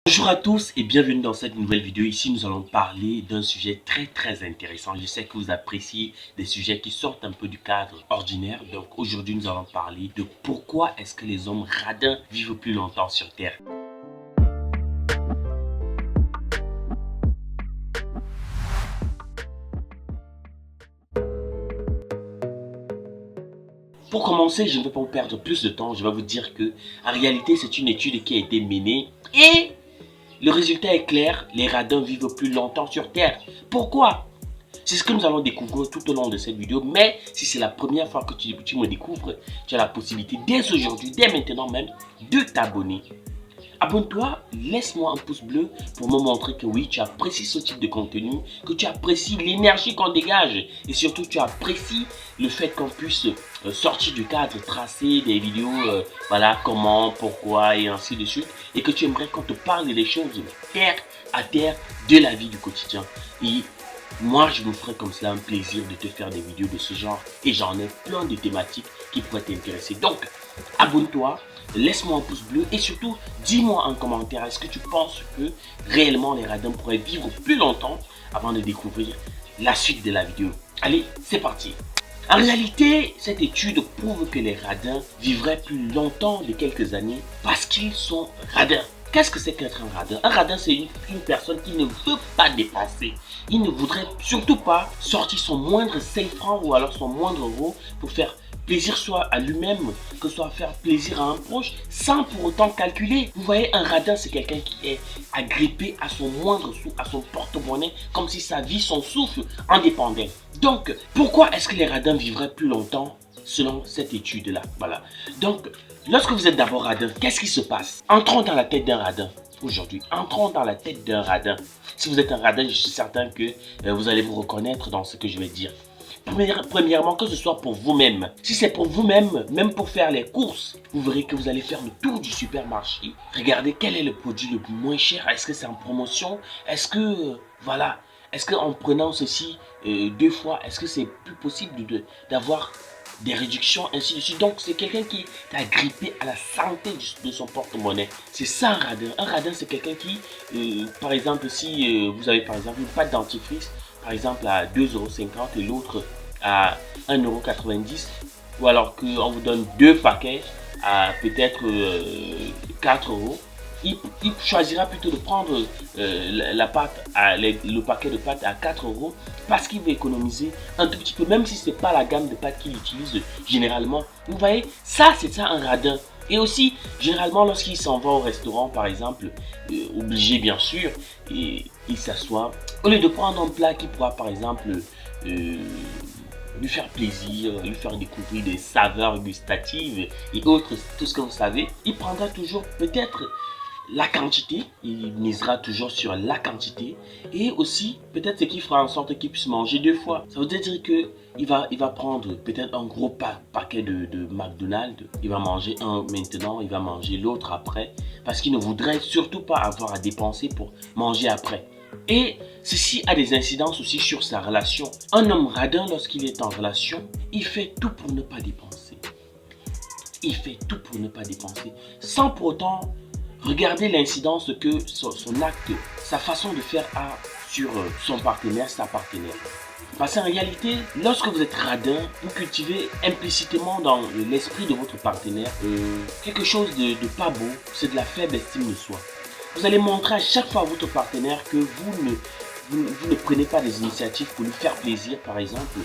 Bonjour à tous et bienvenue dans cette nouvelle vidéo. Ici, nous allons parler d'un sujet très intéressant. Je sais que vous appréciez des sujets qui sortent un peu du cadre ordinaire. Donc aujourd'hui, nous allons parler de pourquoi est-ce que les hommes radins vivent plus longtemps sur Terre. Pour commencer, je ne vais pas vous perdre plus de temps. Je vais vous dire que, en réalité, c'est une étude qui a été menée et le résultat est clair. Les radins vivent plus longtemps sur Terre. Pourquoi? C'est ce que nous allons découvrir tout au long de cette vidéo. Mais si c'est la première fois que tu me découvres, tu as la possibilité dès aujourd'hui, dès maintenant même, de t'abonner. Abonne-toi, laisse-moi un pouce bleu pour me montrer que oui, tu apprécies ce type de contenu, que tu apprécies l'énergie qu'on dégage et surtout tu apprécies le fait qu'on puisse sortir du cadre, tracer des vidéos, voilà, comment, pourquoi et ainsi de suite, et que tu aimerais qu'on te parle des choses terre à terre de la vie du quotidien. Et moi, je me ferai comme cela un plaisir de te faire des vidéos de ce genre et j'en ai plein de thématiques qui pourraient t'intéresser. Donc, abonne-toi, laisse-moi un pouce bleu et surtout, dis-moi en commentaire, est-ce que tu penses que réellement les radins pourraient vivre plus longtemps avant de découvrir la suite de la vidéo. Allez, c'est parti. En réalité, cette étude prouve que les radins vivraient plus longtemps de quelques années parce qu'ils sont radins. Qu'est-ce que c'est qu'être un radin? Un radin, c'est une personne qui ne veut pas dépenser. Il ne voudrait surtout pas sortir son moindre 5 francs ou alors son moindre euro pour faire plaisir soit à lui-même, que soit faire plaisir à un proche, sans pour autant calculer. Vous voyez, un radin, c'est quelqu'un qui est agrippé à son moindre sou, à son porte-monnaie, comme si sa vie, son souffle en dépendait. Donc, pourquoi est-ce que les radins vivraient plus longtemps selon cette étude-là? Voilà. Donc, lorsque vous êtes d'abord radin, qu'est-ce qui se passe? Entrons dans la tête d'un radin. Aujourd'hui, entrons dans la tête d'un radin. Si vous êtes un radin, je suis certain que vous allez vous reconnaître dans ce que je vais dire. Premièrement, que ce soit pour vous-même. Si c'est pour vous-même, même pour faire les courses, vous verrez que vous allez faire le tour du supermarché. Regardez quel est le produit le moins cher. Est-ce que c'est en promotion? Est-ce que, voilà, est-ce qu'en prenant ceci 2 fois, est-ce que c'est plus possible d'avoir des réductions, ainsi de suite. Donc, c'est quelqu'un qui est agrippé à la santé de son porte-monnaie. C'est ça un radin. Un radin, c'est quelqu'un qui, par exemple, si vous avez par exemple une pâte dentifrice, par exemple à 2,50 € et l'autre à 1,90 €, ou alors qu'on vous donne 2 paquets à peut-être 4 €, il choisira plutôt de prendre la pâte, le paquet de pâtes à 4 € parce qu'il veut économiser un tout petit peu, même si ce n'est pas la gamme de pâtes qu'il utilise généralement. Vous voyez, ça c'est ça un radin. Et aussi, généralement, lorsqu'il s'en va au restaurant, par exemple, obligé bien sûr, et il s'assoit, au lieu de prendre un plat qui pourra, par exemple, lui faire plaisir, lui faire découvrir des saveurs gustatives et autres, tout ce que vous savez, il prendra toujours peut-être la quantité, il misera toujours sur la quantité et aussi peut-être ce qui fera en sorte qu'il puisse manger 2 fois. Ça veut dire que il va prendre peut-être un gros paquet de McDonald's, il va manger un maintenant, il va manger l'autre après parce qu'il ne voudrait surtout pas avoir à dépenser pour manger après. Et ceci a des incidences aussi sur sa relation. Un homme radin, lorsqu'il est en relation, il fait tout pour ne pas dépenser. Il fait tout pour ne pas dépenser sans pour autant regardez l'incidence que son acte, sa façon de faire a sur son partenaire, sa partenaire. Parce qu'en réalité, lorsque vous êtes radin, vous cultivez implicitement dans l'esprit de votre partenaire quelque chose de pas beau, c'est de la faible estime de soi. Vous allez montrer à chaque fois à votre partenaire que vous ne prenez pas des initiatives pour lui faire plaisir, par exemple,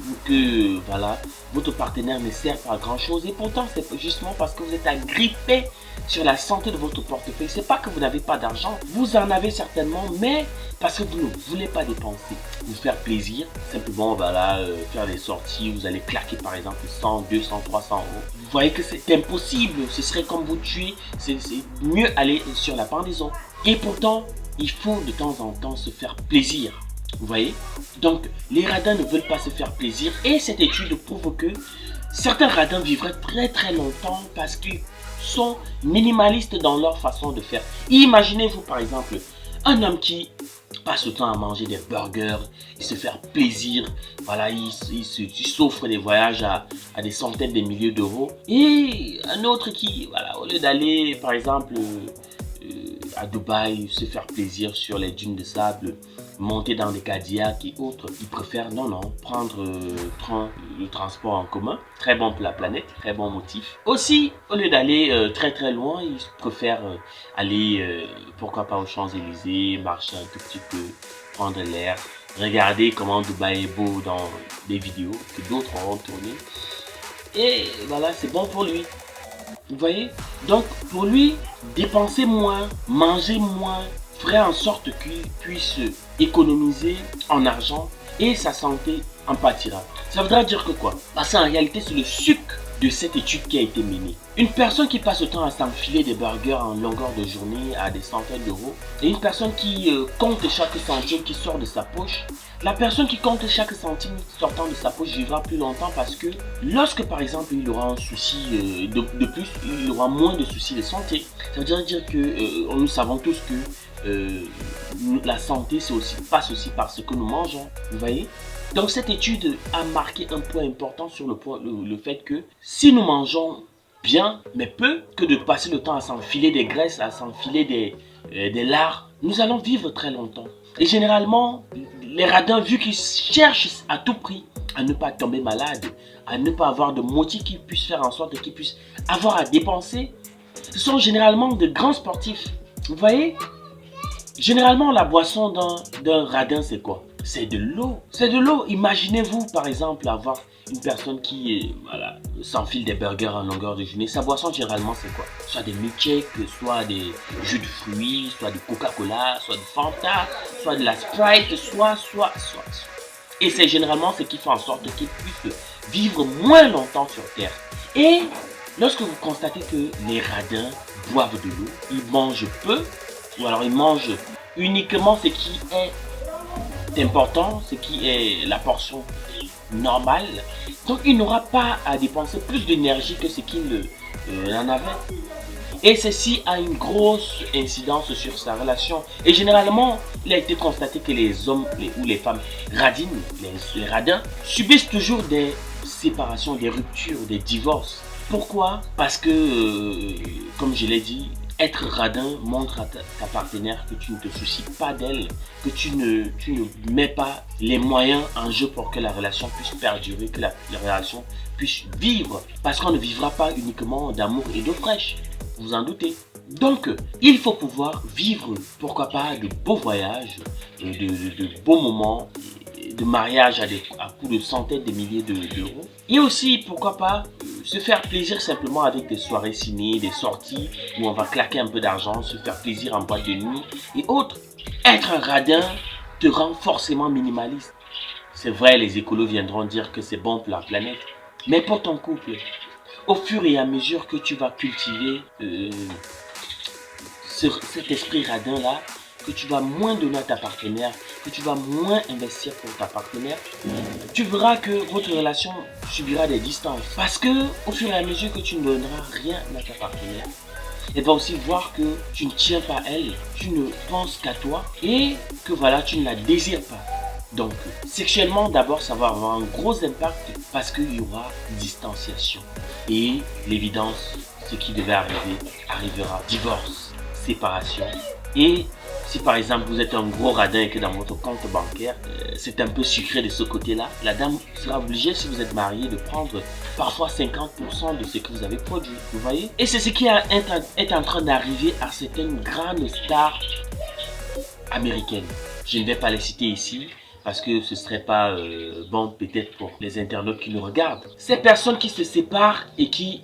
ou que voilà, votre partenaire ne sert pas à grand chose. Et pourtant, c'est justement parce que vous êtes agrippé sur la santé de votre portefeuille. C'est pas que vous n'avez pas d'argent, vous en avez certainement, mais parce que vous ne voulez pas dépenser, vous faire plaisir, simplement voilà, faire des sorties, vous allez claquer par exemple 100, 200, 300 €. Vous voyez que c'est impossible, ce serait comme vous tuer, c'est mieux aller sur la pendaison. Et pourtant, il faut de temps en temps se faire plaisir. Vous voyez? Donc, les radins ne veulent pas se faire plaisir et cette étude prouve que certains radins vivraient très longtemps parce qu'ils sont minimalistes dans leur façon de faire. Imaginez-vous par exemple un homme qui passe le temps à manger des burgers et se faire plaisir. Voilà, il s'offre des voyages à des centaines de milliers d'euros. Et un autre qui, voilà, au lieu d'aller par exemple à Dubaï, se faire plaisir sur les dunes de sable, monter dans des Cadillacs et autres. Ils préfèrent, non, prendre le transport en commun. Très bon pour la planète, très bon motif. Aussi, au lieu d'aller très loin, ils préfèrent aller, pourquoi pas aux Champs-Élysées, marcher un tout petit peu, prendre l'air, regarder comment Dubaï est beau dans des vidéos que d'autres auront tournées. Et voilà, c'est bon pour lui. Vous voyez? Donc, pour lui, dépenser moins, manger moins, ferait en sorte qu'il puisse économiser en argent et sa santé en pâtira. Ça voudra dire que quoi? Parce qu'en réalité, c'est le sucre de cette étude qui a été menée. Une personne qui passe le temps à s'enfiler des burgers en longueur de journée à des centaines d'euros et une personne qui compte chaque centime qui sort de sa poche, la personne qui compte chaque centime sortant de sa poche vivra plus longtemps parce que lorsque par exemple il aura un souci de plus, il aura moins de soucis de santé. Ça veut dire que nous savons tous que la santé passe aussi par ce que nous mangeons. Vous voyez? Donc cette étude a marqué un point important sur le fait que si nous mangeons bien, mais peu, que de passer le temps à s'enfiler des graisses, à s'enfiler des lards, nous allons vivre très longtemps. Et généralement, les radins, vu qu'ils cherchent à tout prix à ne pas tomber malade, à ne pas avoir de motifs qui puissent faire en sorte qu'ils puissent avoir à dépenser, ce sont généralement de grands sportifs. Vous voyez? Généralement, la boisson d'un radin, c'est quoi? C'est de l'eau. C'est de l'eau. Imaginez-vous, par exemple, avoir une personne qui s'enfile des burgers en longueur de journée. Sa boisson, généralement, c'est quoi? Soit des milkshakes, soit des jus de fruits, soit du Coca-Cola, soit du Fanta, soit de la Sprite, soit. Et c'est généralement ce qui fait en sorte qu'ils puissent vivre moins longtemps sur Terre. Et lorsque vous constatez que les radins boivent de l'eau, ils mangent peu, ou alors ils mangent uniquement ce qui est important, ce qui est la portion normale. Donc il n'aura pas à dépenser plus d'énergie que ce qu'il en avait. Et ceci a une grosse incidence sur sa relation. Et généralement, il a été constaté que les hommes ou les femmes radines, les radins, subissent toujours des séparations, des ruptures, des divorces. Pourquoi? Parce que, comme je l'ai dit, être radin montre à ta partenaire que tu ne te soucies pas d'elle, que tu ne mets pas les moyens en jeu pour que la relation puisse perdurer, que la relation puisse vivre. Parce qu'on ne vivra pas uniquement d'amour et d'eau fraîche, vous en doutez. Donc, il faut pouvoir vivre, pourquoi pas, de beaux voyages, de beaux moments, de mariage à coût de centaines de milliers d'euros. Et aussi, pourquoi pas, se faire plaisir simplement avec des soirées ciné, des sorties où on va claquer un peu d'argent, se faire plaisir en boîte de nuit et autres. Être un radin te rend forcément minimaliste. C'est vrai, les écolos viendront dire que c'est bon pour la planète, mais pour ton couple, au fur et à mesure que tu vas cultiver cet esprit radin-là, que tu vas moins donner à ta partenaire, que tu vas moins investir pour ta partenaire, tu verras que votre relation subira des distances. Parce que au fur et à mesure que tu ne donneras rien à ta partenaire, elle va aussi voir que tu ne tiens pas à elle, tu ne penses qu'à toi et que voilà, tu ne la désires pas. Donc, sexuellement, d'abord, ça va avoir un gros impact parce qu'il y aura distanciation. Et l'évidence, ce qui devait arriver, arrivera. Divorce, séparation. Et si par exemple vous êtes un gros radin et que dans votre compte bancaire, c'est un peu sucré de ce côté-là, la dame sera obligée, si vous êtes marié, de prendre parfois 50% de ce que vous avez produit. Vous voyez? Et c'est ce qui est en train d'arriver à certaines grandes stars américaines. Je ne vais pas les citer ici parce que ce ne serait pas bon peut-être pour les internautes qui nous regardent. Ces personnes qui se séparent et qui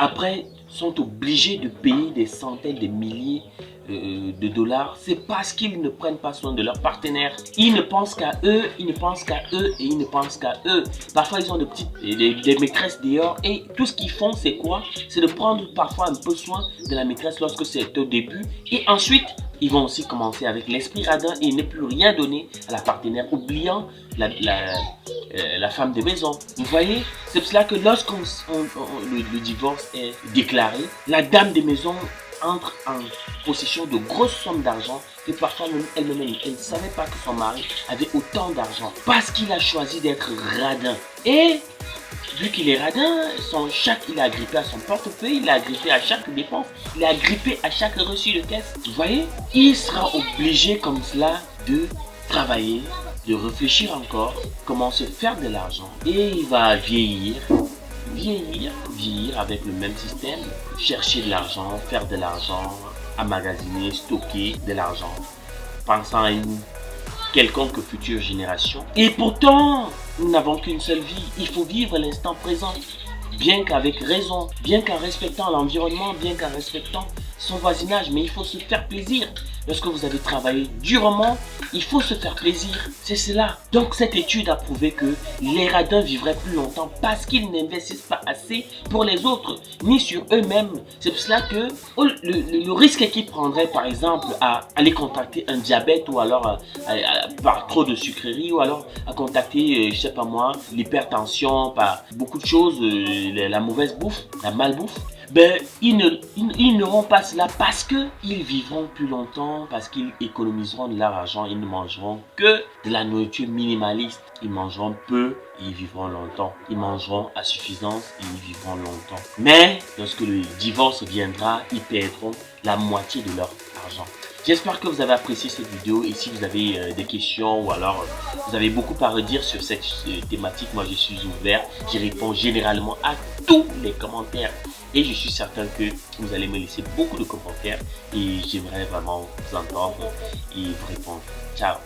après sont obligées de payer des centaines de milliers de dollars, c'est parce qu'ils ne prennent pas soin de leur partenaire. Ils ne pensent qu'à eux, ils ne pensent qu'à eux et ils ne pensent qu'à eux. Parfois ils ont des maîtresses dehors et tout ce qu'ils font c'est quoi? C'est de prendre parfois un peu soin de la maîtresse lorsque c'est au début et ensuite ils vont aussi commencer avec l'esprit radin et ne plus rien donner à la partenaire, oubliant la femme de maison. Vous voyez? C'est pour cela que lorsque le divorce est déclaré, la dame de maison entre en possession de grosses sommes d'argent que parfois elle-même elle ne savait pas que son mari avait autant d'argent parce qu'il a choisi d'être radin. Et Vu qu'il est radin, il est agrippé à son portefeuille, il est agrippé à chaque dépense, il est agrippé à chaque reçu de caisse. Vous voyez? Il sera obligé comme cela de travailler, de réfléchir encore comment se faire de l'argent. Et il va vieillir avec le même système, chercher de l'argent, faire de l'argent, emmagasiner, stocker de l'argent, pensant à une quelconque future génération. Et pourtant, nous n'avons qu'une seule vie. Il faut vivre l'instant présent, bien qu'avec raison, bien qu'en respectant l'environnement, bien qu'en respectant son voisinage, mais il faut se faire plaisir. Lorsque vous avez travaillé durement, il faut se faire plaisir. C'est cela. Donc cette étude a prouvé que les radins vivraient plus longtemps parce qu'ils n'investissent pas assez pour les autres, ni sur eux-mêmes. C'est pour cela que le risque qu'ils prendraient, par exemple, à aller contracter un diabète ou alors par trop de sucreries ou alors à contacter, je sais pas moi, l'hypertension, par beaucoup de choses, la mauvaise bouffe, la malbouffe, ben, ils n'auront pas cela parce qu'ils vivront plus longtemps, parce qu'ils économiseront de leur argent, ils ne mangeront que de la nourriture minimaliste. Ils mangeront peu et ils vivront longtemps. Ils mangeront à suffisance et ils vivront longtemps. Mais lorsque le divorce viendra, ils perdront la moitié de leur argent. J'espère que vous avez apprécié cette vidéo et si vous avez des questions ou alors vous avez beaucoup à redire sur cette thématique, moi je suis ouvert. Je réponds généralement à tous les commentaires et je suis certain que vous allez me laisser beaucoup de commentaires et j'aimerais vraiment vous entendre et vous répondre. Ciao!